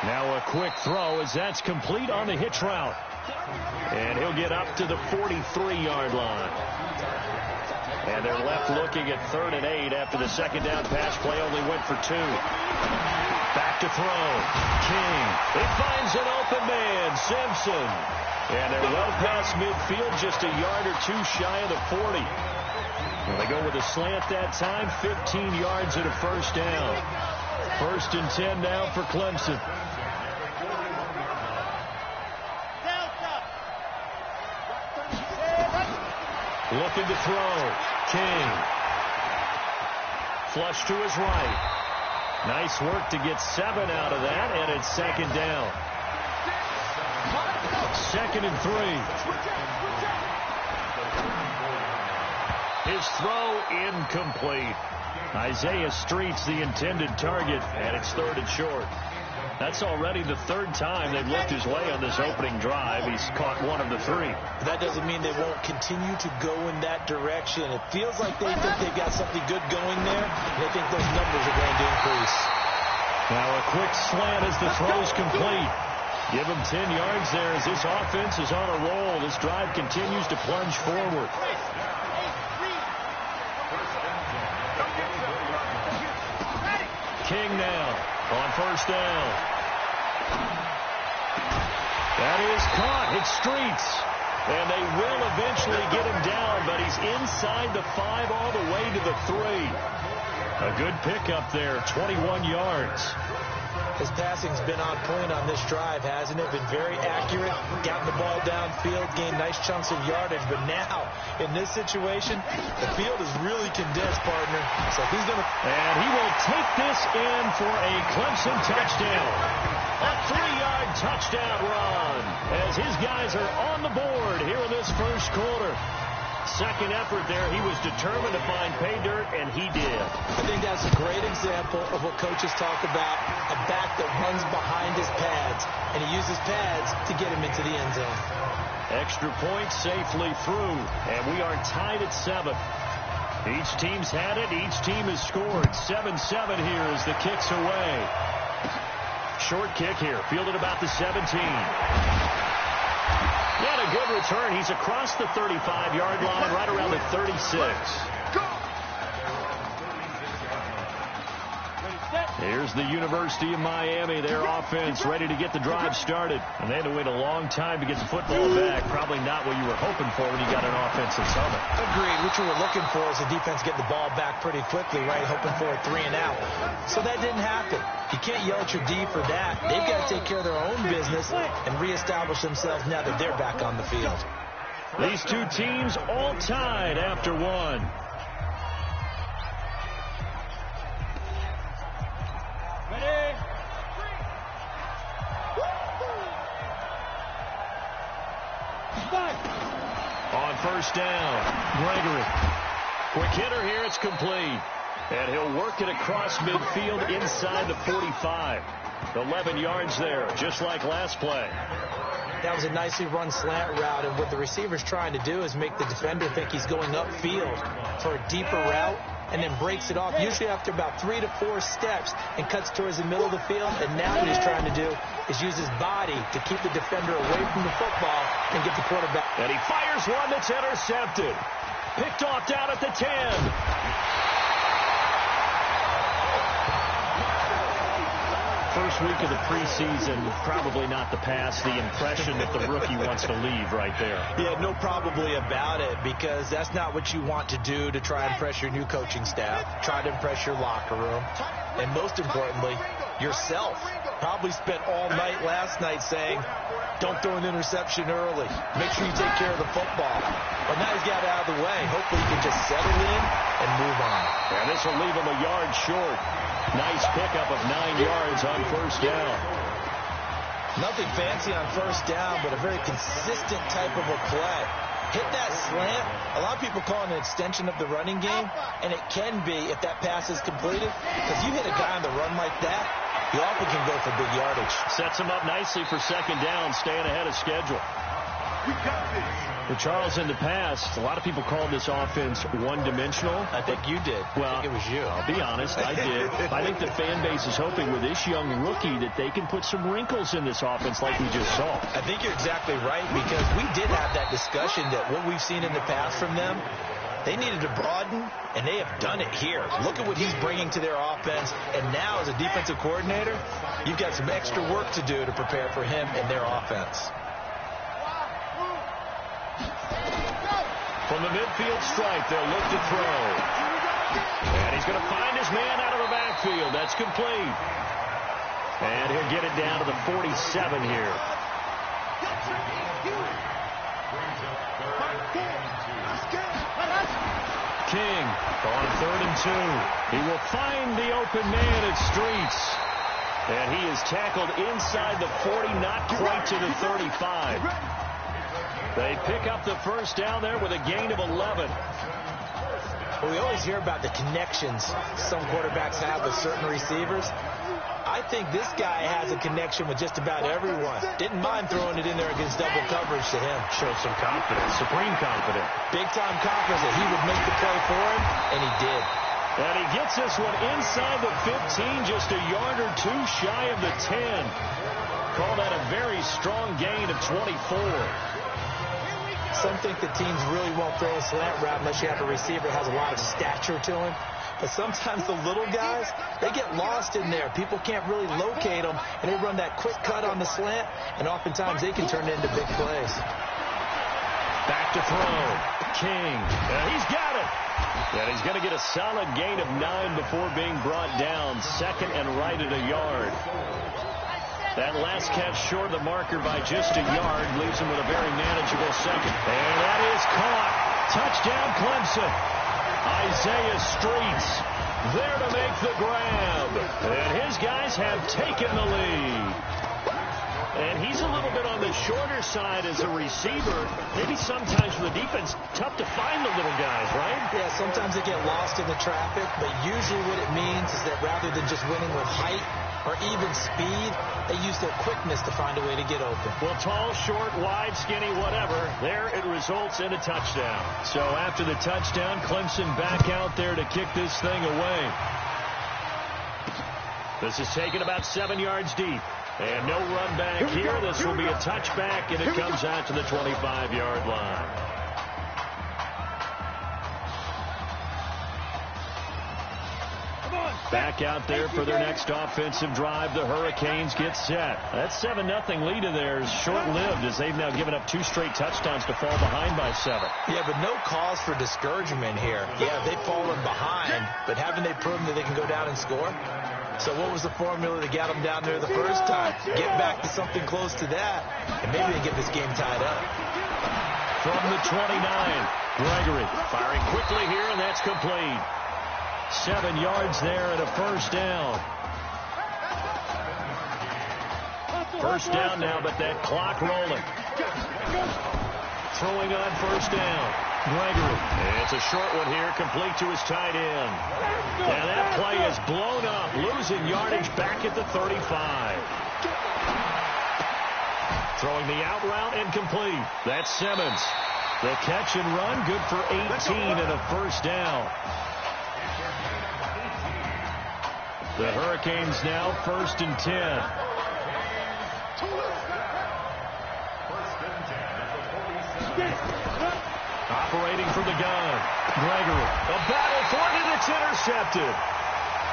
Now a quick throw as that's complete on the hitch route. And he'll get up to the 43-yard line. And they're left looking at 3rd and 8 after the second down pass play only went for 2. Back to throw. King. He finds an open man. Simpson. And they're well past midfield, just a yard or 2 shy of the 40. Well, they go with a slant that time, 15 yards and a first down. 1st and 10 now for Clemson. Looking to throw. King. Flush to his right. Nice work to get 7 out of that, and it's 2nd down. 2nd and 3. His throw incomplete. Isaiah Street's the intended target, and it's 3rd and short. That's already the 3rd time they've looked his way on this opening drive. He's caught 1 of the 3. That doesn't mean they won't continue to go in that direction. It feels like they think they've got something good going there, and they think those numbers are going to increase. Now a quick slant as the throw's complete. Give him 10 yards there as this offense is on a roll. This drive continues to plunge forward. King now on 1st down. That is caught. It's Streets. And they will eventually get him down, but he's inside the 5 all the way to the 3. A good pickup there, 21 yards. His passing's been on point on this drive, hasn't it? Been very accurate, gotten the ball downfield, gained nice chunks of yardage. But now, in this situation, the field is really condensed, partner. So he's going to... And he will take this in for a Clemson touchdown. A 3-yard touchdown run as his guys are on the board here in this first quarter. Second effort there, he was determined to find pay dirt, and he did. I think that's a great example of what coaches talk about, a back that runs behind his pads, and he uses pads to get him into the end zone. Extra point safely through, and we are tied at 7. Each team's had it. Each team has scored. 7-7 here as the kick's away. Short kick here, fielded about the 17. Yet a good return. He's across the 35-yard line, right around the 36. Here's the University of Miami, their offense ready to get the drive started. And they had to wait a long time to get the football back. Probably not what you were hoping for when you got an offense that's humming. Agreed. What you were looking for is the defense getting the ball back pretty quickly, right? Hoping for a 3 and out. So that didn't happen. You can't yell at your D for that. They've got to take care of their own business and reestablish themselves now that they're back on the field. These two teams all tied after 1. On 1st down, Gregory. Quick hitter here, it's complete. And he'll work it across midfield inside the 45. 11 yards there, just like last play. That was a nicely run slant route, and what the receiver's trying to do is make the defender think he's going upfield for a deeper route, and then breaks it off, usually after about 3 to 4 steps, and cuts towards the middle of the field. And now what he's trying to do is use his body to keep the defender away from the football and get the quarterback. And he fires one that's intercepted. Picked off down at the 10. First week of the preseason, probably not the pass, the impression that the rookie wants to leave right there. Yeah, no probably about it, because that's not what you want to do to try and impress your new coaching staff, try to impress your locker room, and most importantly, yourself. Probably spent all night last night saying, don't throw an interception early. Make sure you take care of the football. But now he's got it out of the way. Hopefully he can just settle in and move on. And this will leave him a yard short. Nice pickup of 9 yards on 1st down. Nothing fancy on 1st down, but a very consistent type of a play. Hit that slant. A lot of people call it an extension of the running game, and it can be if that pass is completed. Because you hit a guy on the run like that, he often can go for big yardage. Sets him up nicely for 2nd down, staying ahead of schedule. We got this. Well, Charles, in the past, a lot of people called this offense one-dimensional. I think you did. Well, I think it was you. I'll be honest, I did. I think the fan base is hoping with this young rookie that they can put some wrinkles in this offense like we just saw. I think you're exactly right, because we did have that discussion that what we've seen in the past from them, they needed to broaden, and they have done it here. Look at what he's bringing to their offense, and now as a defensive coordinator, you've got some extra work to do to prepare for him and their offense. From the midfield stripe, they'll look to throw. And he's going to find his man out of the backfield. That's complete. And he'll get it down to the 47 here. King on 3rd and 2. He will find the open man at Streets. And he is tackled inside the 40, not quite to the 35. They pick up the first down there with a gain of 11. Well, we always hear about the connections some quarterbacks have with certain receivers. I think this guy has a connection with just about everyone. Didn't mind throwing it in there against double coverage to him. Showed some confidence, supreme confidence. Big-time confidence that he would make the play for him, and he did. And he gets this one inside the 15, just a yard or two shy of the 10. Call that a very strong gain of 24. Some think that teams really won't throw a slant route unless you have a receiver that has a lot of stature to him. But sometimes the little guys, they get lost in there. People can't really locate them, and they run that quick cut on the slant, and oftentimes they can turn it into big plays. Back to throw. King. He's got it. And he's going to get a solid gain of 9 before being brought down. 2nd and right at a yard. That last catch short of the marker by just a yard leaves him with a very manageable 2nd. And that is caught. Touchdown Clemson. Isaiah Streets there to make the grab. And his guys have taken the lead. And he's a little bit on the shorter side as a receiver. Maybe sometimes for the defense, tough to find the little guys, right? Yeah, sometimes they get lost in the traffic, but usually what it means is that rather than just winning with height or even speed, they use their quickness to find a way to get open. Well, tall, short, wide, skinny, whatever, there it results in a touchdown. So after the touchdown, Clemson back out there to kick this thing away. This is taken about 7 yards deep. And no run back here. This will be a touchback, and it comes out to the 25-yard line. Back out there for their next offensive drive. The Hurricanes get set. That 7-0 lead of theirs short-lived as they've now given up 2 straight touchdowns to fall behind by 7. Yeah, but no cause for discouragement here. Yeah, they've fallen behind, but haven't they proven that they can go down and score? So what was the formula that got them down there the first time? Get back to something close to that, and maybe they get this game tied up. From the 29, Gregory firing quickly here, and that's complete. 7 yards there and a first down. First down now, but that clock rolling. Throwing on first down. Gregory. It's a short one here, complete to his tight end. And that play is blown up, losing yardage back at the 35. Throwing the out route and complete. That's Simmons. The catch and run, good for 18 and a first down. The Hurricanes now 1st and 10. Operating from the gun. Gregory. A battle for it, and it's intercepted.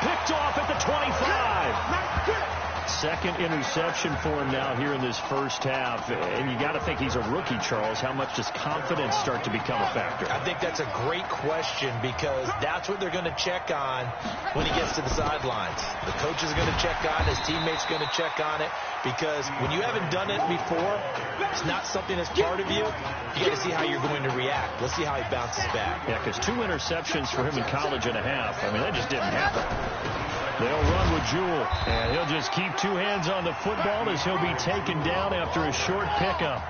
Picked off at the 25. Second interception for him now here in this first half. And you got to think he's a rookie, Charles. How much does confidence start to become a factor? I think that's a great question, because that's what they're going to check on when he gets to the sidelines. The coach is going to check on it. His teammates are going to check on it, because when you haven't done it before, it's not something that's part of you. You got to see how you're going to react. Let's see how he bounces back. Yeah, because 2 interceptions for him in college and a half. I mean, that just didn't happen. They'll run with Jewell, and he'll just keep 2 hands on the football as he'll be taken down after a short pickup.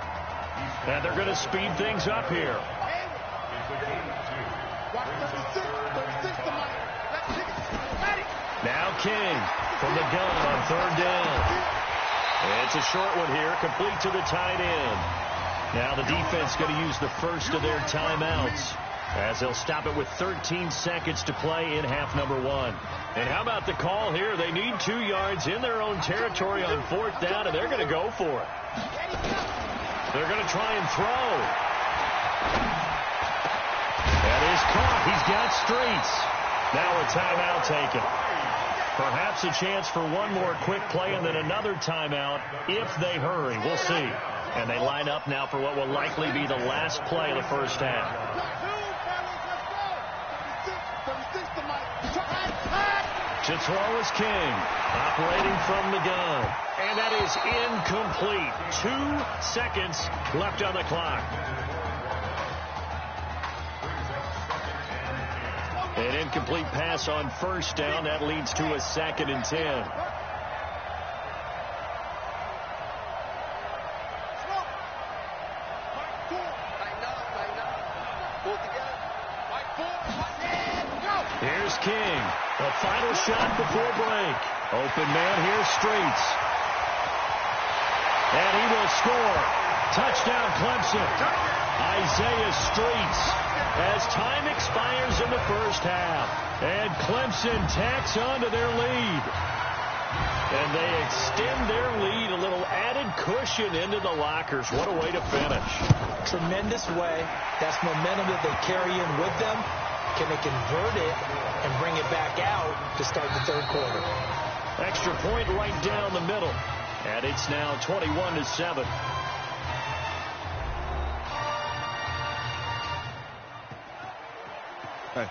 And they're going to speed things up here. Now King from the gun on 3rd down. It's a short one here, complete to the tight end. Now the defense going to use the first of their timeouts, as they'll stop it with 13 seconds to play in half number 1. And how about the call here? They need 2 yards in their own territory on 4th down, and they're going to go for it. They're going to try and throw. That is caught. He's got Streets. Now a timeout taken. Perhaps a chance for one more quick play and then another timeout if they hurry. We'll see. And they line up now for what will likely be the last play of the first half. To throw is King, operating from the gun. And that is incomplete. 2 seconds left on the clock. An incomplete pass on 1st down. That leads to a 2nd and 10. Here's King. A final shot before break. Open man, here's Streets. And he will score. Touchdown, Clemson. Isaiah Streets, as time expires in the first half. And Clemson tacks on to their lead. And they extend their lead, a little added cushion into the lockers. What a way to finish. Tremendous way. That's momentum that they carry in with them. Can they convert it and bring it back out to start the 3rd quarter? Extra point right down the middle. And it's now 21-7. Hey,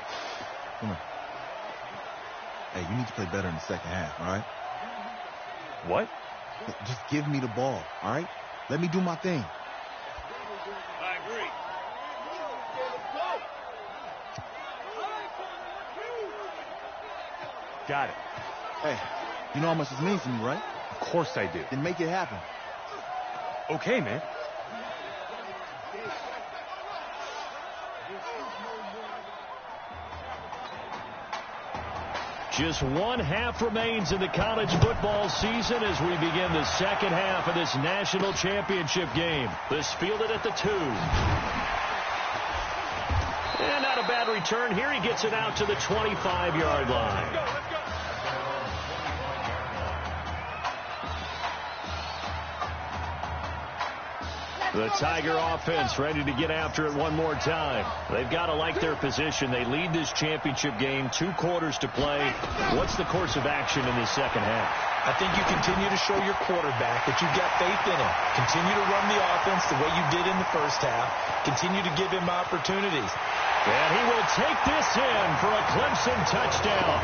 come on. Hey, you need to play better in the second half, all right? What? Just give me the ball, all right? Let me do my thing. I agree. Got it. Hey, you know how much this means to me, right? Of course I do. Then make it happen. Okay, man. Just 1 half remains in the college football season as we begin the second half of this national championship game. This fielded at the 2. And not a bad return here. He gets it out to the 25-yard line. The Tiger offense ready to get after it one more time. They've got to like their position. They lead this championship game, 2 quarters to play. What's the course of action in this second half? I think you continue to show your quarterback that you've got faith in him. Continue to run the offense the way you did in the first half. Continue to give him opportunities. And he will take this in for a Clemson touchdown.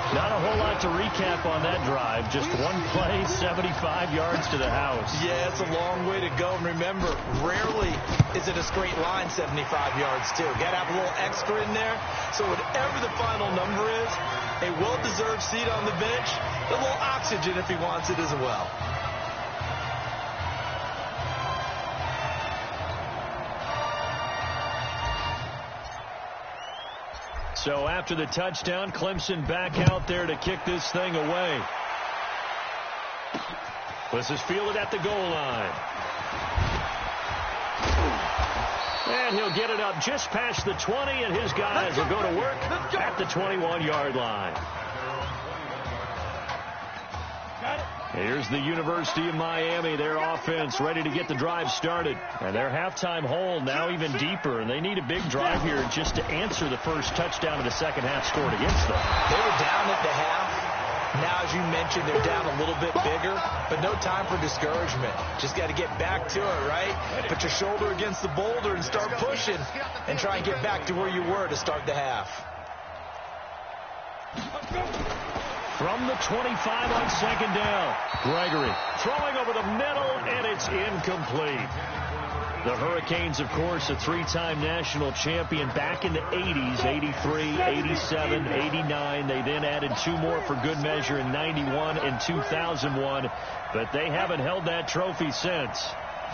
Not a whole lot to recap on that drive. Just 1 play, 75 yards to the house. Yeah, it's a long way to go. And remember, rarely is it a straight line 75 yards, too. Got to have a little extra in there. So whatever the final number is, a well-deserved seat on the bench, a little oxygen if he wants it as well. So after the touchdown, Clemson back out there to kick this thing away. This is fielded at the goal line. And he'll get it up just past the 20, and his guys will go to work at the 21-yard line. Here's the University of Miami, their offense ready to get the drive started. And their halftime hole now even deeper, and they need a big drive here just to answer the first touchdown of the second half scored against them. They were down at the half. Now, as you mentioned, they're down a little bit bigger, but no time for discouragement. Just got to get back to it, right? Put your shoulder against the boulder and start pushing and try and get back to where you were to start the half. From the 25 on second down, Gregory throwing over the middle, and it's incomplete. The Hurricanes, of course, a 3-time national champion back in the 80s, 83, 87, 89. They then added 2 more for good measure in 91 and 2001, but they haven't held that trophy since.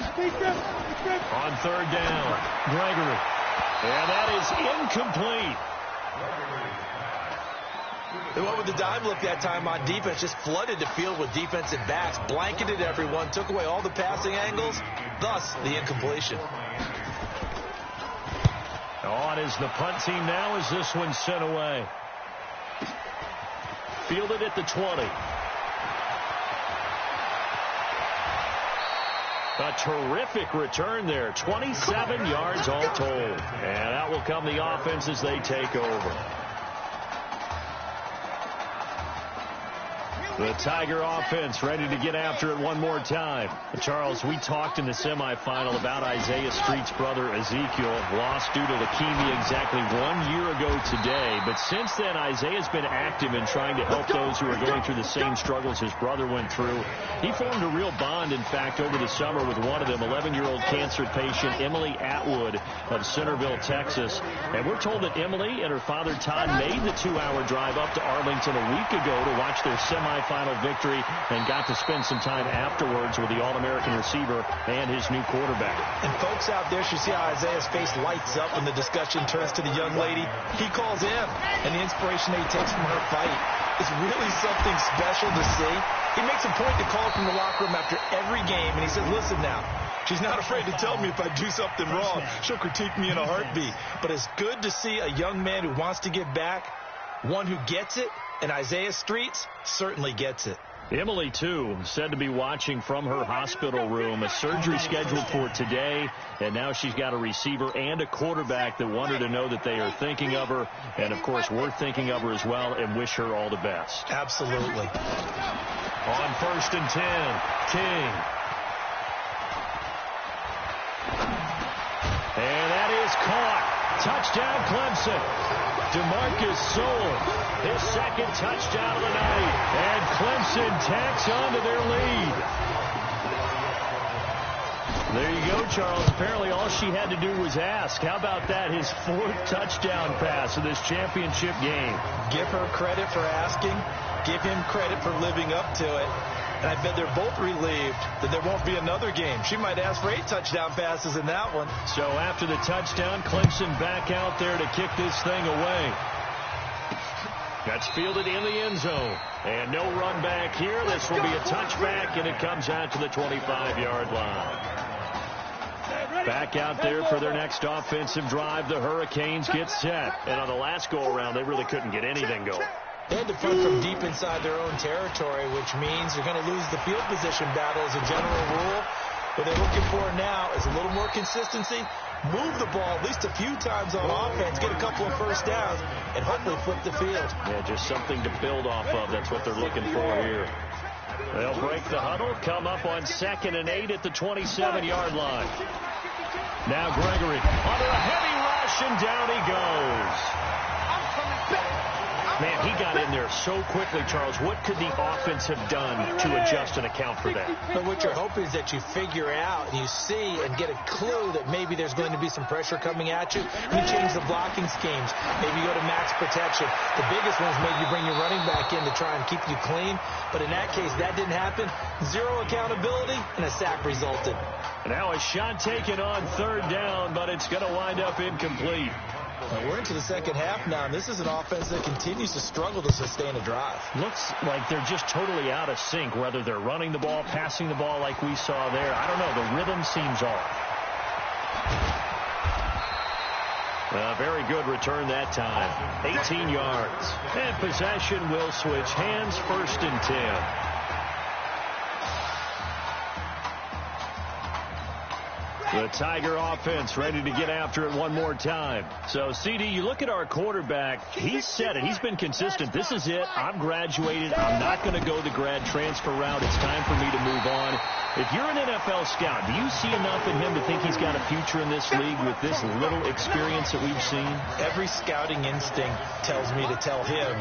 On third down, Gregory, and that is incomplete. And what with the dive look that time on defense, just flooded the field with defensive backs, blanketed everyone, took away all the passing angles, thus the incompletion. On is the punt team now as this one's sent away. Fielded at the 20. A terrific return there. 27 yards all told. And out will come the offense as they take over. The Tiger offense ready to get after it one more time. Charles, we talked in the semifinal about Isaiah Street's brother Ezekiel, lost due to leukemia exactly 1 year ago today. But since then, Isaiah's been active in trying to help those who are going through the same struggles his brother went through. He formed a real bond, in fact, over the summer with one of them, 11-year-old cancer patient Emily Atwood of Centerville, Texas. And we're told that Emily and her father Todd made the 2-hour drive up to Arlington a week ago to watch their semifinal victory and got to spend some time afterwards with the All-American receiver and his new quarterback. And folks out there should see how Isaiah's face lights up when the discussion turns to the young lady he calls in and the inspiration that he takes from her fight. It's really something special to see. He makes a point to call from the locker room after every game, and he says, listen now, she's not afraid to tell me if I do something wrong. She'll critique me in a heartbeat. But it's good to see a young man who wants to give back, one who gets it, and Isaiah Streets certainly gets it. Emily, too, said to be watching from her hospital room. A surgery scheduled for today, and now she's got a receiver and a quarterback that want her to know that they are thinking of her. And, of course, we're thinking of her as well and wish her all the best. Absolutely. On 1st and 10, King. And that is caught. Touchdown, Clemson. DeMarcus Sowell, his second touchdown of the night. And Clemson tacks on to their lead. There you go, Charles. Apparently all she had to do was ask. How about that? His 4th touchdown pass of this championship game. Give her credit for asking. Give him credit for living up to it. And I bet they're both relieved that there won't be another game. She might ask for 8 touchdown passes in that one. So after the touchdown, Clemson back out there to kick this thing away. That's fielded in the end zone. And no run back here. This will be a touchback, and it comes out to the 25-yard line. Back out there for their next offensive drive. The Hurricanes get set. And on the last go-around, they really couldn't get anything going. They had to punt from deep inside their own territory, which means you're going to lose the field position battle as a general rule. What they're looking for now is a little more consistency, move the ball at least a few times on offense, get a couple of first downs, and hopefully flip the field. Yeah, just something to build off of. That's what they're looking for here. They'll break the huddle, come up on 2nd and 8 at the 27-yard line. Now Gregory under a heavy rush, and down he goes. Man, he got in there so quickly, Charles. What could the offense have done to adjust and account for that? But what you're hoping is that you figure out, and you see and get a clue that maybe there's going to be some pressure coming at you. And you change the blocking schemes. Maybe you go to max protection. The biggest one is maybe you bring your running back in to try and keep you clean. But in that case, that didn't happen. 0 accountability, and a sack resulted. And now a shot taken on 3rd down, but it's going to wind up incomplete. We're into the second half now, and this is an offense that continues to struggle to sustain a drive. Looks like they're just totally out of sync, whether they're running the ball, passing the ball like we saw there. I don't know. The rhythm seems off. Very good return that time. 18 yards. And possession will switch hands, 1st and 10. The Tiger offense ready to get after it one more time. So, CD, you look at our quarterback. He's said it. He's been consistent. This is it. I'm graduated. I'm not going to go the grad transfer route. It's time for me to move on. If you're an NFL scout, do you see enough in him to think he's got a future in this league with this little experience that we've seen? Every scouting instinct tells me to tell him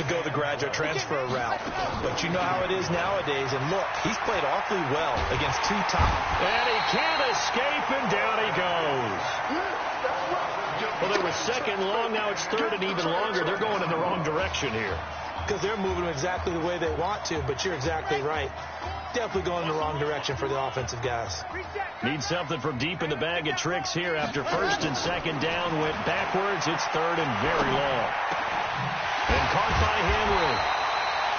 to go the graduate transfer route. But you know how it is nowadays. And look, he's played awfully well against 2 top. And he can't escape, and down he goes. Well, they were 2nd long. Now it's 3rd and even longer. They're going in the wrong direction here. Because they're moving exactly the way they want to, but you're exactly right. Definitely going in the wrong direction for the offensive guys. Need something from deep in the bag of tricks here. After 1st and 2nd down, went backwards. It's 3rd and very long. And caught by Henry.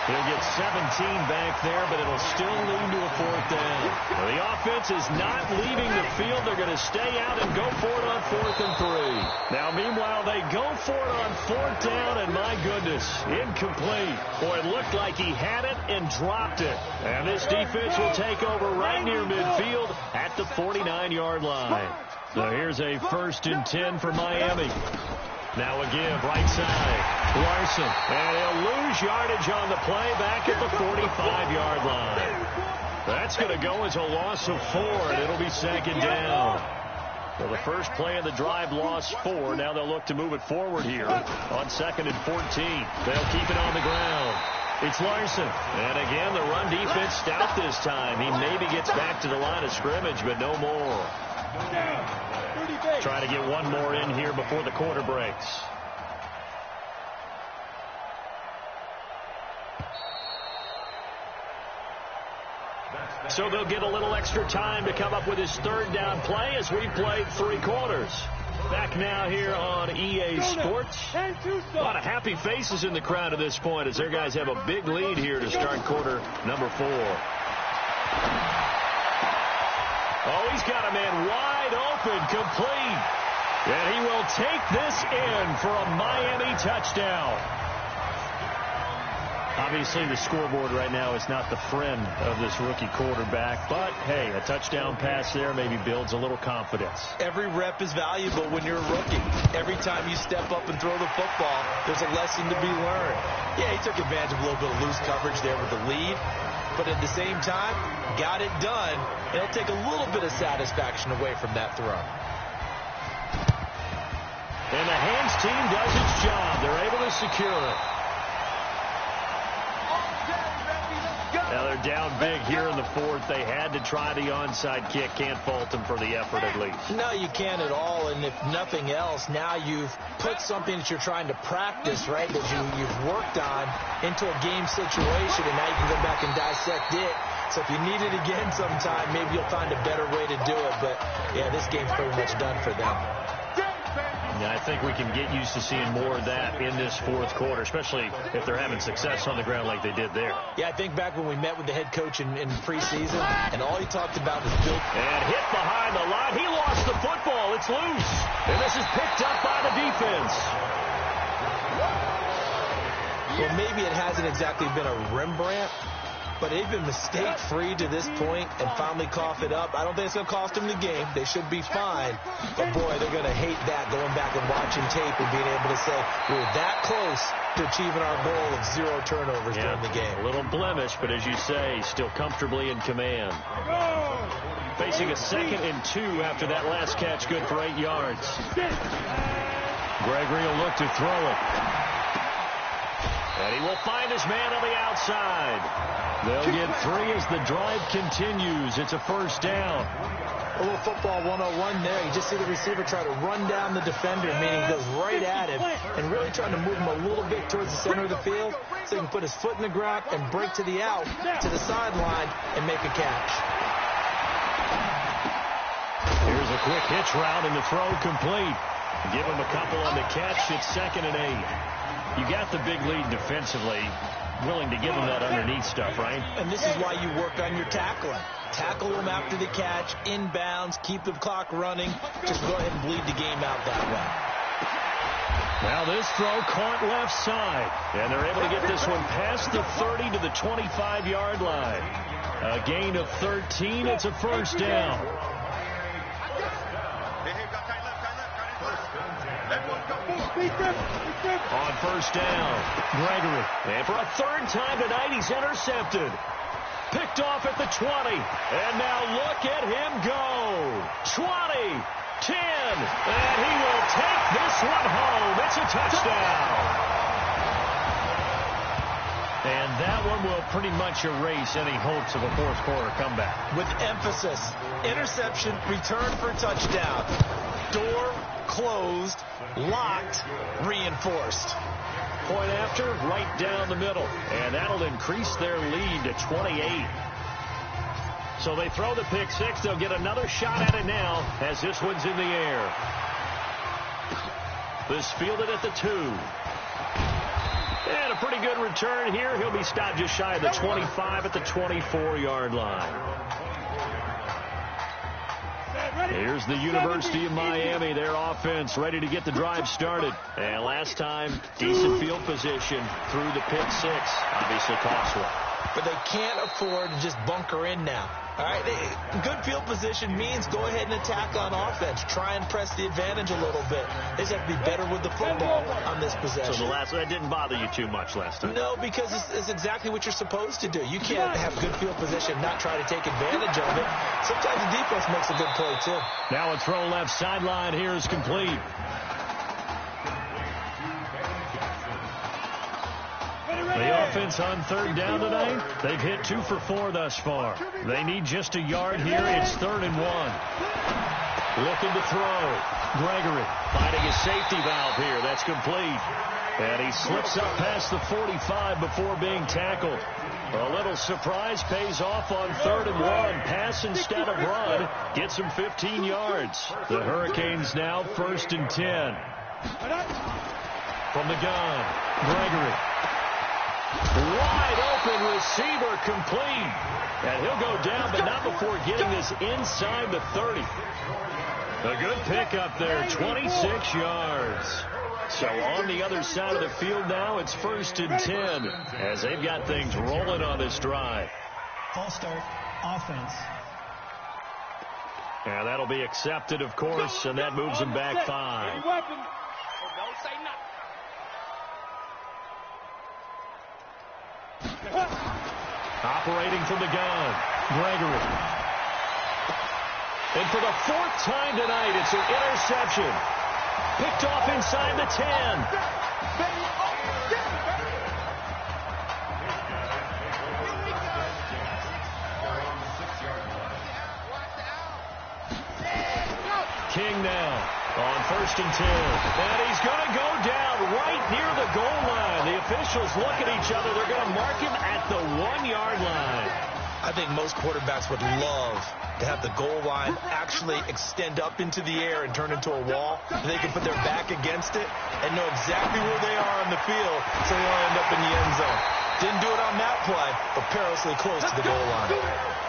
He'll get 17 back there, but it'll still lead to a 4th down. Now, the offense is not leaving the field. They're going to stay out and go for it on 4th and 3. Now, meanwhile, they go for it on 4th down, and my goodness, incomplete. Boy, it looked like he had it and dropped it. And this defense will take over right near midfield at the 49-yard line. So here's a 1st and 10 for Miami. Now a give, right side, Larson. And he'll lose yardage on the play back at the 45-yard line. That's going to go as a loss of 4, and it'll be 2nd down. Well, the first play of the drive lost 4. Now they'll look to move it forward here on 2nd and 14. They'll keep it on the ground. It's Larson. And again, the run defense stout this time. He maybe gets back to the line of scrimmage, but no more. Trying to get one more in here before the quarter breaks. So they'll get a little extra time to come up with his 3rd down play as we played 3 quarters. Back now here on EA Sports. A lot of happy faces in the crowd at this point as their guys have a big lead here to start quarter number 4. Oh, he's got a man wide open, complete. And he will take this in for a Miami touchdown. Obviously, the scoreboard right now is not the friend of this rookie quarterback. But, hey, a touchdown pass there maybe builds a little confidence. Every rep is valuable when you're a rookie. Every time you step up and throw the football, there's a lesson to be learned. Yeah, he took advantage of a little bit of loose coverage there with the lead. But at the same time, got it done. And it'll take a little bit of satisfaction away from that throw. And the hands team does its job. They're able to secure it. Now they're down big here in the 4th. They had to try the onside kick. Can't fault them for the effort at least. No, you can't at all. And if nothing else, now you've put something that you're trying to practice, right, that you've worked on into a game situation, and now you can go back and dissect it. So if you need it again sometime, maybe you'll find a better way to do it. But, yeah, this game's pretty much done for them. Yeah, I think we can get used to seeing more of that in this 4th quarter, especially if they're having success on the ground like they did there. Yeah, I think back when we met with the head coach in preseason, and all he talked about was build. And hit behind the line. He lost the football. It's loose. And this is picked up by the defense. Well, maybe it hasn't exactly been a Rembrandt, but they've been mistake-free to this point and finally cough it up. I don't think it's going to cost them the game. They should be fine. But, boy, they're going to hate that, going back and watching tape and being able to say, we were that close to achieving our goal of 0 turnovers during the game. A little blemish, but as you say, still comfortably in command. Facing a 2nd and 2 after that last catch, good for 8 yards. Gregory will look to throw it. And he will find his man on the outside. They'll get 3 as the drive continues. It's a 1st down. A little football 101 there. You just see the receiver try to run down the defender, meaning he goes right at him, and really trying to move him a little bit towards the center of the field so he can put his foot in the ground and break to the out, to the sideline, and make a catch. Here's a quick hitch route, and the throw complete. Give him a couple on the catch. It's 2nd and 8. You got the big lead defensively, willing to give them that underneath stuff, right? And this is why you work on your tackling. Tackle them after the catch, inbounds, keep the clock running. Just go ahead and bleed the game out that way. Now this throw caught left side, and they're able to get this one past the 30 to the 25-yard line. A gain of 13. It's a 1st down. On 1st down, Gregory. And for a 3rd time tonight, he's intercepted. Picked off at the 20. And now look at him go. 20, 10. And he will take this one home. It's a touchdown. And that one will pretty much erase any hopes of a 4th quarter comeback. With emphasis. Interception, return for touchdown. Door closed, locked, reinforced. Point after, right down the middle. And that'll increase their lead to 28. So they throw the pick 6. They'll get another shot at it now as this one's in the air. This fielded at the 2. a pretty good return here. He'll be stopped just shy of the 25 at the 24-yard line. Here's the University of Miami, their offense ready to get the drive started. And last time, decent field position through the pick six. Obviously cost one. But they can't afford to just bunker in now. All right, good field position means go ahead and attack on offense. Try and press the advantage a little bit. They just have to be better with the football on this possession. So that didn't bother you too much last time? No, because it's exactly what you're supposed to do. You can't have good field position and not try to take advantage of it. Sometimes the defense makes a good play, too. Now a throw left sideline here is complete. The offense on third down tonight, they've hit 2 for 4 thus far. They need just a yard here. It's 3rd and 1. Looking to throw. Gregory finding a safety valve here. That's complete. And he slips up past the 45 before being tackled. A little surprise pays off on 3rd and 1. Pass instead of run. Gets him 15 yards. The Hurricanes now 1st and 10. From the gun, Gregory. Wide open receiver complete. And he'll go down, but not before getting this inside the 30. A good pickup there, 26 yards. So on the other side of the field now, it's 1st and 10 as they've got things rolling on this drive. False start, offense. And that'll be accepted, of course, and that moves them back 5. Operating from the gun, Gregory. And for the 4th time tonight, it's an interception. Picked off inside the 10. King now on 1st and 10. And he's going to go down right near the goal line. The officials look at each other. They're going to mark him at the 1-yard line. I think most quarterbacks would love to have the goal line actually extend up into the air and turn into a wall. They can put their back against it and know exactly where they are on the field so they don't end up in the end zone. Didn't do it on that play, but perilously close to the goal line.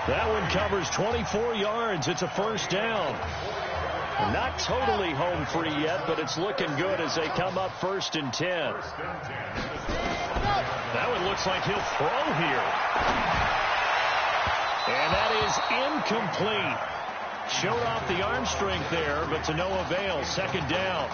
That one covers 24 yards. It's a 1st down. Not totally home free yet, but it's looking good as they come up 1st and 10. That one looks like he'll throw here. And that is incomplete. Showed off the arm strength there, but to no avail. 2nd down.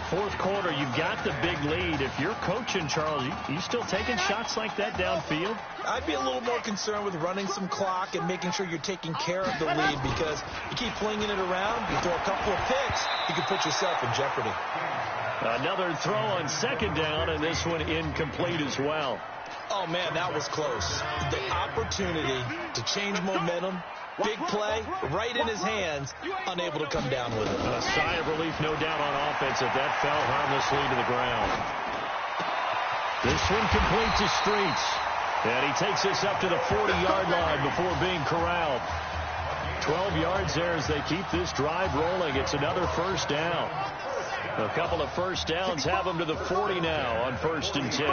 4th quarter, you've got the big lead. If you're coaching, Charles, you still taking shots like that downfield? I'd be a little more concerned with running some clock and making sure you're taking care of the lead, because you keep flinging it around, you throw a couple of picks, you can put yourself in jeopardy. Another throw on 2nd down, and this one incomplete as well. Oh, man, that was close. The opportunity to change momentum, big play, right in his hands, unable to come down with it. A sigh of relief, no doubt, on offense if that fell harmlessly to the ground. This one complete to Streets. And he takes this up to the 40-yard line before being corralled. 12 yards there as they keep this drive rolling. It's another 1st down. A couple of 1st downs have them to the 40 now on 1st and 10.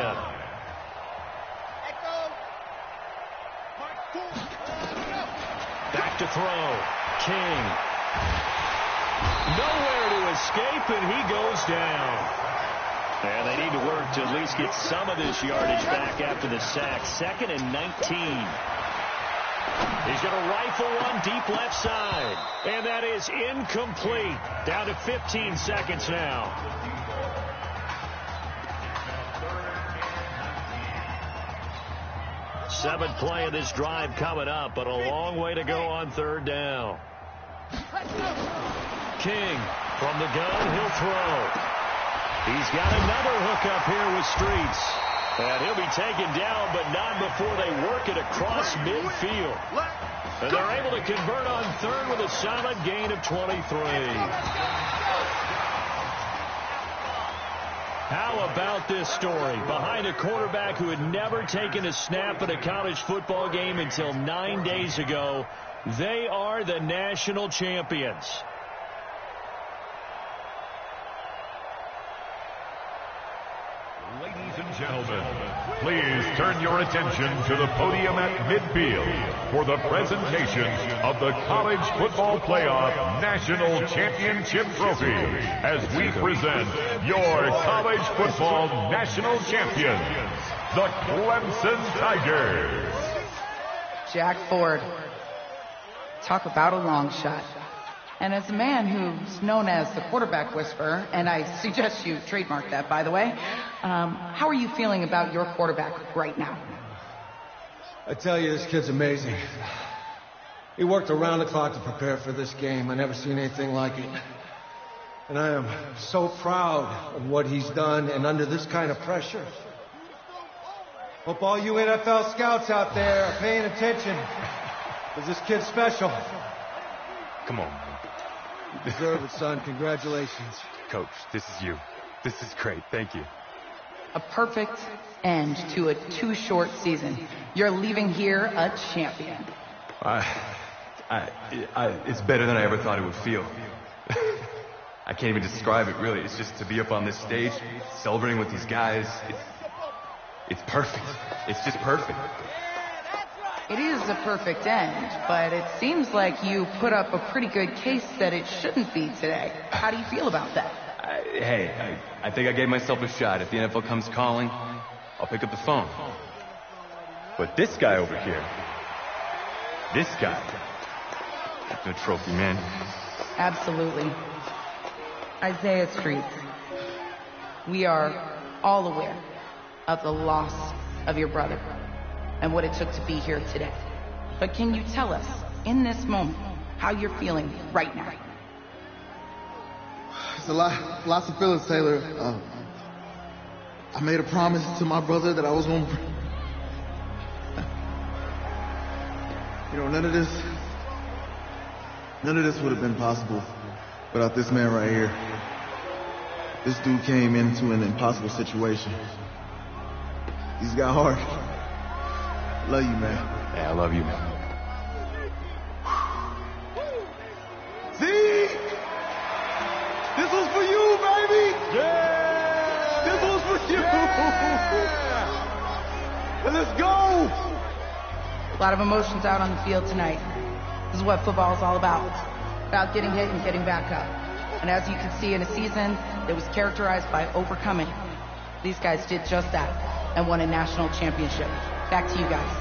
Back to throw. King. Nowhere to escape, and he goes down. And they need to work to at least get some of this yardage back after the sack. 2nd and 19. He's going to rifle one deep left side. And that is incomplete. Down to 15 seconds now. Seventh play of this drive coming up, but a long way to go on 3rd down. King from the gun, he'll throw. He's got another hookup here with Streets. And he'll be taken down, but not before they work it across midfield. And they're able to convert on 3rd with a solid gain of 23. How about this story? Behind a quarterback who had never taken a snap at a college football game until 9 days ago, they are the national champions. Ladies and gentlemen, Please turn your attention to the podium at midfield for the presentation of the College Football Playoff National Championship Trophy as we present your college football national champions, the Clemson Tigers. Jack Ford. Talk about a long shot. And as a man who's known as the quarterback whisperer, and I suggest you trademark that, by the way, how are you feeling about your quarterback right now? I tell you, this kid's amazing. He worked around the clock to prepare for this game. I never seen anything like it. And I am so proud of what he's done, and under this kind of pressure. Hope all you NFL scouts out there are paying attention, because this kid's special. Come on, man. You deserve it, son. Congratulations. Coach, this is you. This is great. Thank you. A perfect end to a too short season. You're leaving here a champion. It's better than I ever thought it would feel. I can't even describe it, really. It's just to be up on this stage, celebrating with these guys. It's perfect. It's just perfect. It is a perfect end, but it seems like you put up a pretty good case that it shouldn't be today. How do you feel about that? I think I gave myself a shot. If the NFL comes calling, I'll pick up the phone. But this guy over here, this guy, that's a trophy, man. Absolutely. Isaiah Street, we are all aware of the loss of your brother and what it took to be here today. But can you tell us, in this moment, how you're feeling right now? It's lots of feelings, Taylor. I made a promise to my brother that I was going to... none of this would have been possible without this man right here. This dude came into an impossible situation. He's got heart. Love you, man. Yeah, I love you, man. See? This was for you, baby! Yeah! This was for you! Yeah! And let's go! A lot of emotions out on the field tonight. This is what football is all about. About getting hit and getting back up. And as you can see, in a season that was characterized by overcoming, these guys did just that and won a national championship. Back to you guys.